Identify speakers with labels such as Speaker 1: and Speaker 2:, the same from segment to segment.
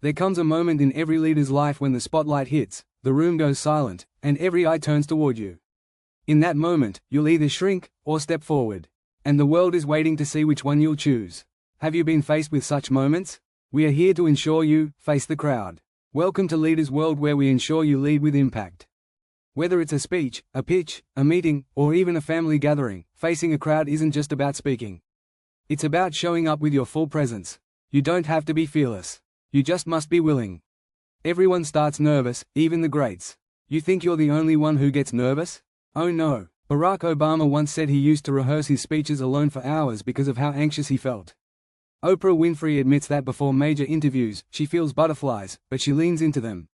Speaker 1: There comes a moment in every leader's life when the spotlight hits, the room goes silent, and every eye turns toward you. In that moment, you'll either shrink or step forward. And the world is waiting to see which one you'll choose. Have you been faced with such moments? We are here to ensure you face the crowd. Welcome to Leaders World, where we ensure you lead with impact. Whether it's a speech, a pitch, a meeting, or even a family gathering, facing a crowd isn't just about speaking. It's about showing up with your full presence. You don't have to be fearless. You just must be willing. Everyone starts nervous, even the greats. You think you're the only one who gets nervous? Oh no. Barack Obama once said he used to rehearse his speeches alone for hours because of how anxious he felt. Oprah Winfrey admits that before major interviews, she feels butterflies, but she leans into them.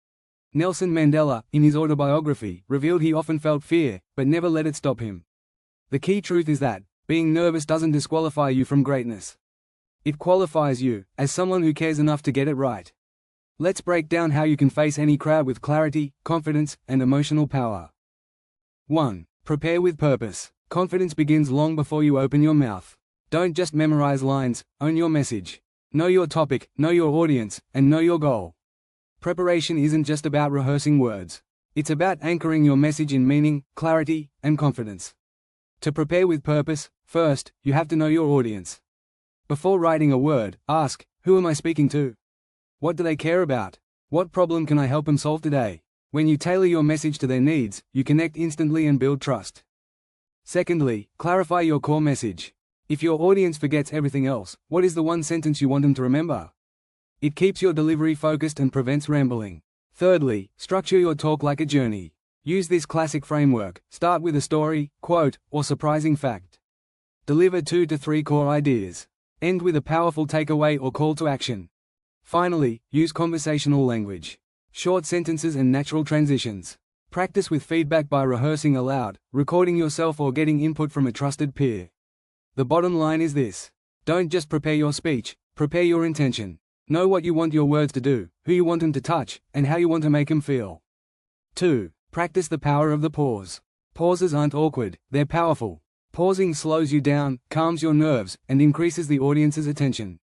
Speaker 1: Nelson Mandela, in his autobiography, revealed he often felt fear, but never let it stop him. The key truth is that being nervous doesn't disqualify you from greatness. It qualifies you as someone who cares enough to get it right. Let's break down how you can face any crowd with clarity, confidence, and emotional power. 1. Prepare with purpose. Confidence begins long before you open your mouth. Don't just memorize lines, own your message. Know your topic, know your audience, and know your goal. Preparation isn't just about rehearsing words. It's about anchoring your message in meaning, clarity, and confidence. To prepare with purpose, first, you have to know your audience. Before writing a word, ask, who am I speaking to? What do they care about? What problem can I help them solve today? When you tailor your message to their needs, you connect instantly and build trust. Secondly, clarify your core message. If your audience forgets everything else, what is the one sentence you want them to remember? It keeps your delivery focused and prevents rambling. Thirdly, structure your talk like a journey. Use this classic framework. Start with a story, quote, or surprising fact. Deliver 2 to 3 core ideas. End with a powerful takeaway or call to action. Finally, use conversational language. Short sentences and natural transitions. Practice with feedback by rehearsing aloud, recording yourself, or getting input from a trusted peer. The bottom line is this: don't just prepare your speech, prepare your intention. Know what you want your words to do, who you want them to touch, and how you want to make them feel. 2. Practice the power of the pause. Pauses aren't awkward, they're powerful. Pausing slows you down, calms your nerves, and increases the audience's attention.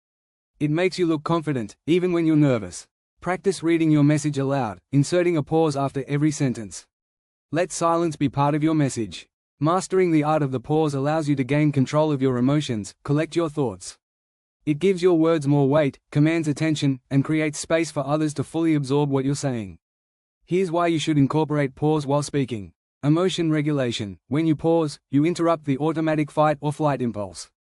Speaker 1: It makes you look confident, even when you're nervous. Practice reading your message aloud, inserting a pause after every sentence. Let silence be part of your message. Mastering the art of the pause allows you to gain control of your emotions, collect your thoughts. It gives your words more weight, commands attention, and creates space for others to fully absorb what you're saying. Here's why you should incorporate pause while speaking. Emotion regulation. When you pause, you interrupt the automatic fight or flight impulse.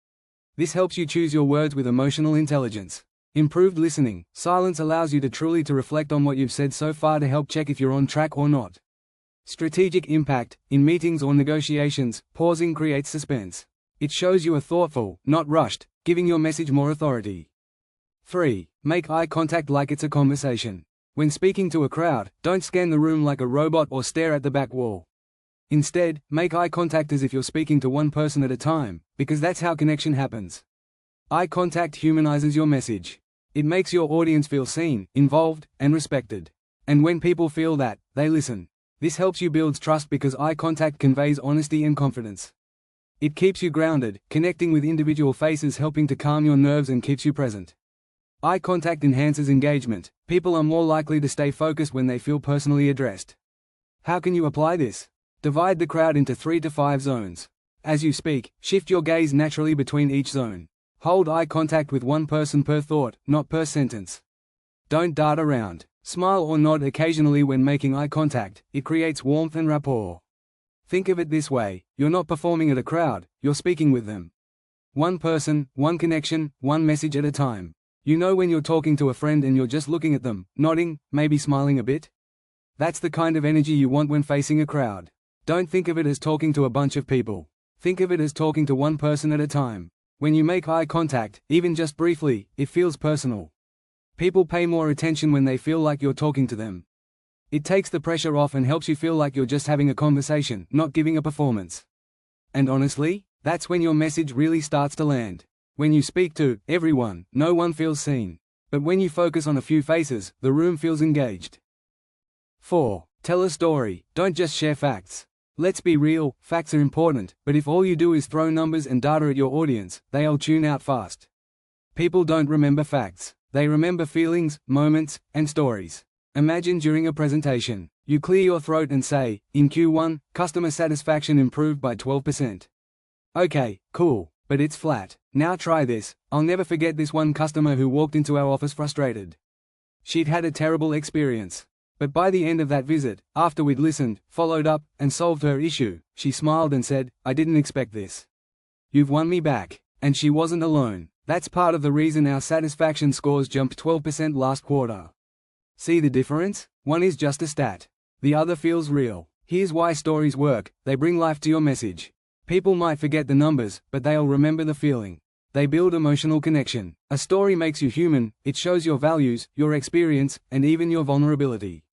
Speaker 1: This helps you choose your words with emotional intelligence. Improved listening. Silence allows you to truly reflect on what you've said so far to help check if you're on track or not. Strategic impact. In meetings or negotiations, pausing creates suspense. It shows you are thoughtful, not rushed, giving your message more authority. 3. Make eye contact like it's a conversation. When speaking to a crowd, don't scan the room like a robot or stare at the back wall. Instead, make eye contact as if you're speaking to one person at a time, because that's how connection happens. Eye contact humanizes your message. It makes your audience feel seen, involved, and respected. And when people feel that, they listen. This helps you build trust because eye contact conveys honesty and confidence. It keeps you grounded, connecting with individual faces, helping to calm your nerves and keeps you present. Eye contact enhances engagement. People are more likely to stay focused when they feel personally addressed. How can you apply this? Divide the crowd into 3 to 5 zones. As you speak, shift your gaze naturally between each zone. Hold eye contact with one person per thought, not per sentence. Don't dart around. Smile or nod occasionally when making eye contact. It creates warmth and rapport. Think of it this way: you're not performing at a crowd, you're speaking with them. One person, one connection, one message at a time. You know when you're talking to a friend and you're just looking at them, nodding, maybe smiling a bit? That's the kind of energy you want when facing a crowd. Don't think of it as talking to a bunch of people. Think of it as talking to one person at a time. When you make eye contact, even just briefly, it feels personal. People pay more attention when they feel like you're talking to them. It takes the pressure off and helps you feel like you're just having a conversation, not giving a performance. And honestly, that's when your message really starts to land. When you speak to everyone, no one feels seen. But when you focus on a few faces, the room feels engaged. 4. Tell a story, don't just share facts. Let's be real, facts are important, but if all you do is throw numbers and data at your audience, they'll tune out fast. People don't remember facts. They remember feelings, moments, and stories. Imagine during a presentation, you clear your throat and say, in Q1, customer satisfaction improved by 12%. Okay, cool, but it's flat. Now try this. I'll never forget this one customer who walked into our office frustrated. She'd had a terrible experience. But by the end of that visit, after we'd listened, followed up, and solved her issue, she smiled and said, I didn't expect this. You've won me back. And she wasn't alone. That's part of the reason our satisfaction scores jumped 12% last quarter. See the difference? One is just a stat. The other feels real. Here's why stories work: they bring life to your message. People might forget the numbers, but they'll remember the feeling. They build emotional connection. A story makes you human, it shows your values, your experience, and even your vulnerability.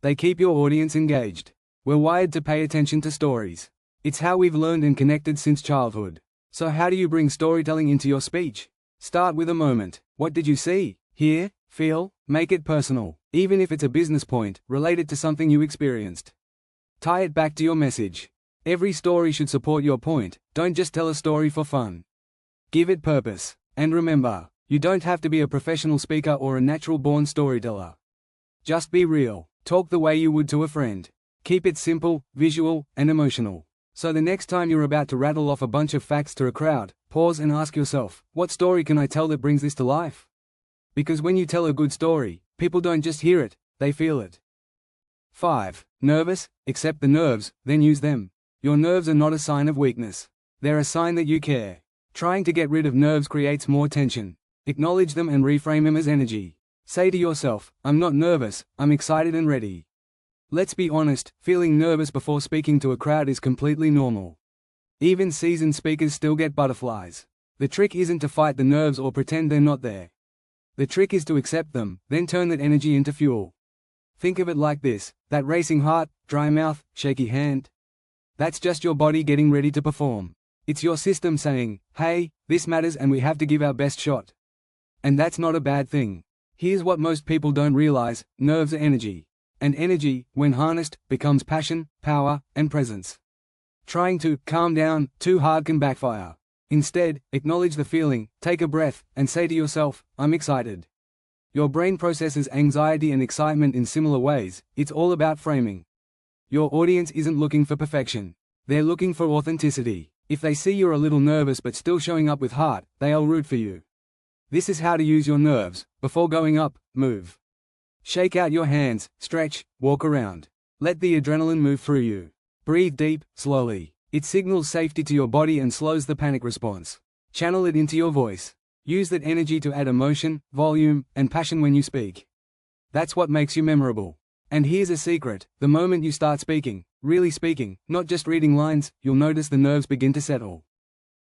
Speaker 1: They keep your audience engaged. We're wired to pay attention to stories. It's how we've learned and connected since childhood. So how do you bring storytelling into your speech? Start with a moment. What did you see, hear, feel? Make it personal. Even if it's a business point, relate it to something you experienced. Tie it back to your message. Every story should support your point. Don't just tell a story for fun. Give it purpose. And remember, you don't have to be a professional speaker or a natural-born storyteller. Just be real. Talk the way you would to a friend. Keep it simple, visual, and emotional. So the next time you're about to rattle off a bunch of facts to a crowd, pause and ask yourself, what story can I tell that brings this to life? Because when you tell a good story, people don't just hear it, they feel it. 5. Nervous? Accept the nerves, then use them. Your nerves are not a sign of weakness. They're a sign that you care. Trying to get rid of nerves creates more tension. Acknowledge them and reframe them as energy. Say to yourself, I'm not nervous, I'm excited and ready. Let's be honest, feeling nervous before speaking to a crowd is completely normal. Even seasoned speakers still get butterflies. The trick isn't to fight the nerves or pretend they're not there. The trick is to accept them, then turn that energy into fuel. Think of it like this: that racing heart, dry mouth, shaky hand. That's just your body getting ready to perform. It's your system saying, hey, this matters and we have to give our best shot. And that's not a bad thing. Here's what most people don't realize: nerves are energy. And energy, when harnessed, becomes passion, power, and presence. Trying to calm down too hard can backfire. Instead, acknowledge the feeling, take a breath, and say to yourself, I'm excited. Your brain processes anxiety and excitement in similar ways. It's all about framing. Your audience isn't looking for perfection. They're looking for authenticity. If they see you're a little nervous but still showing up with heart, they'll root for you. This is how to use your nerves. Before going up, move. Shake out your hands, stretch, walk around. Let the adrenaline move through you. Breathe deep, slowly. It signals safety to your body and slows the panic response. Channel it into your voice. Use that energy to add emotion, volume, and passion when you speak. That's what makes you memorable. And here's a secret: the moment you start speaking, really speaking, not just reading lines, you'll notice the nerves begin to settle.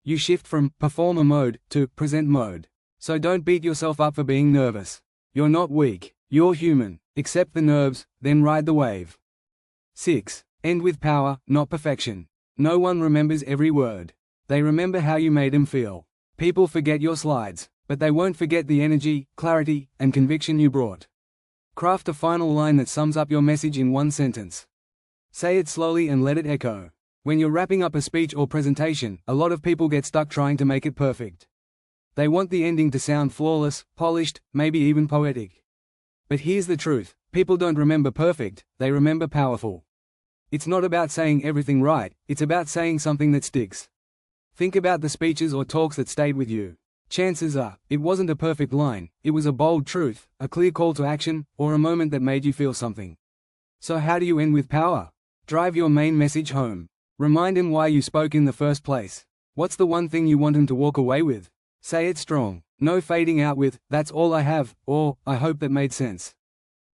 Speaker 1: You shift from performer mode to present mode. So don't beat yourself up for being nervous. You're not weak. You're human. Accept the nerves, then ride the wave. 6. End with power, not perfection. No one remembers every word. They remember how you made them feel. People forget your slides, but they won't forget the energy, clarity, and conviction you brought. Craft a final line that sums up your message in one sentence. Say it slowly and let it echo. When you're wrapping up a speech or presentation, a lot of people get stuck trying to make it perfect. They want the ending to sound flawless, polished, maybe even poetic. But here's the truth: people don't remember perfect, they remember powerful. It's not about saying everything right, it's about saying something that sticks. Think about the speeches or talks that stayed with you. Chances are, it wasn't a perfect line, it was a bold truth, a clear call to action, or a moment that made you feel something. So how do you end with power? Drive your main message home. Remind him why you spoke in the first place. What's the one thing you want him to walk away with? Say it strong. No fading out with, "That's all I have," or, "I hope that made sense."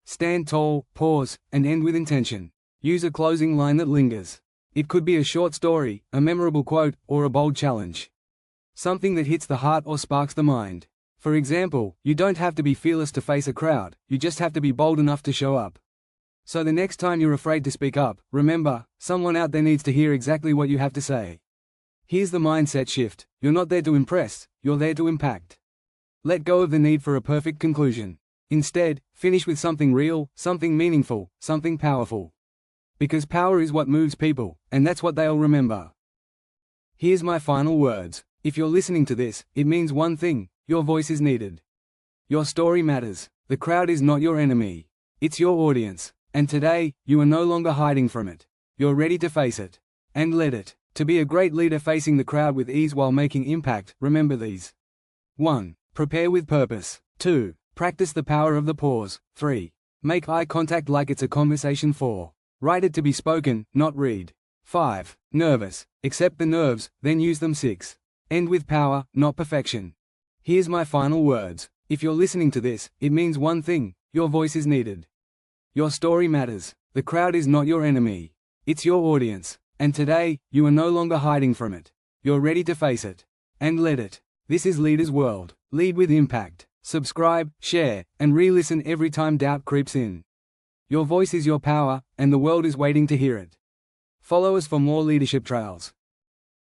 Speaker 1: Stand tall, pause, and end with intention. Use a closing line that lingers. It could be a short story, a memorable quote, or a bold challenge. Something that hits the heart or sparks the mind. For example, you don't have to be fearless to face a crowd, you just have to be bold enough to show up. So the next time you're afraid to speak up, remember, someone out there needs to hear exactly what you have to say. Here's the mindset shift: you're not there to impress, you're there to impact. Let go of the need for a perfect conclusion. Instead, finish with something real, something meaningful, something powerful. Because power is what moves people, and that's what they'll remember. Here's my final words. If you're listening to this, it means one thing: your voice is needed. Your story matters. The crowd is not your enemy. It's your audience. And today, you are no longer hiding from it. You're ready to face it. And let it. To be a great leader facing the crowd with ease while making impact, remember these. 1. Prepare with purpose. 2. Practice the power of the pause. 3. Make eye contact like it's a conversation. 4. Write it to be spoken, not read. 5. Nervous. Accept the nerves, then use them. 6. End with power, not perfection. Here's my final words. If you're listening to this, it means one thing: your voice is needed. Your story matters. The crowd is not your enemy. It's your audience. And today, you are no longer hiding from it. You're ready to face it. And let it. This is Leaders World. Lead with impact. Subscribe, share, and re-listen every time doubt creeps in. Your voice is your power, and the world is waiting to hear it. Follow us for more leadership trails.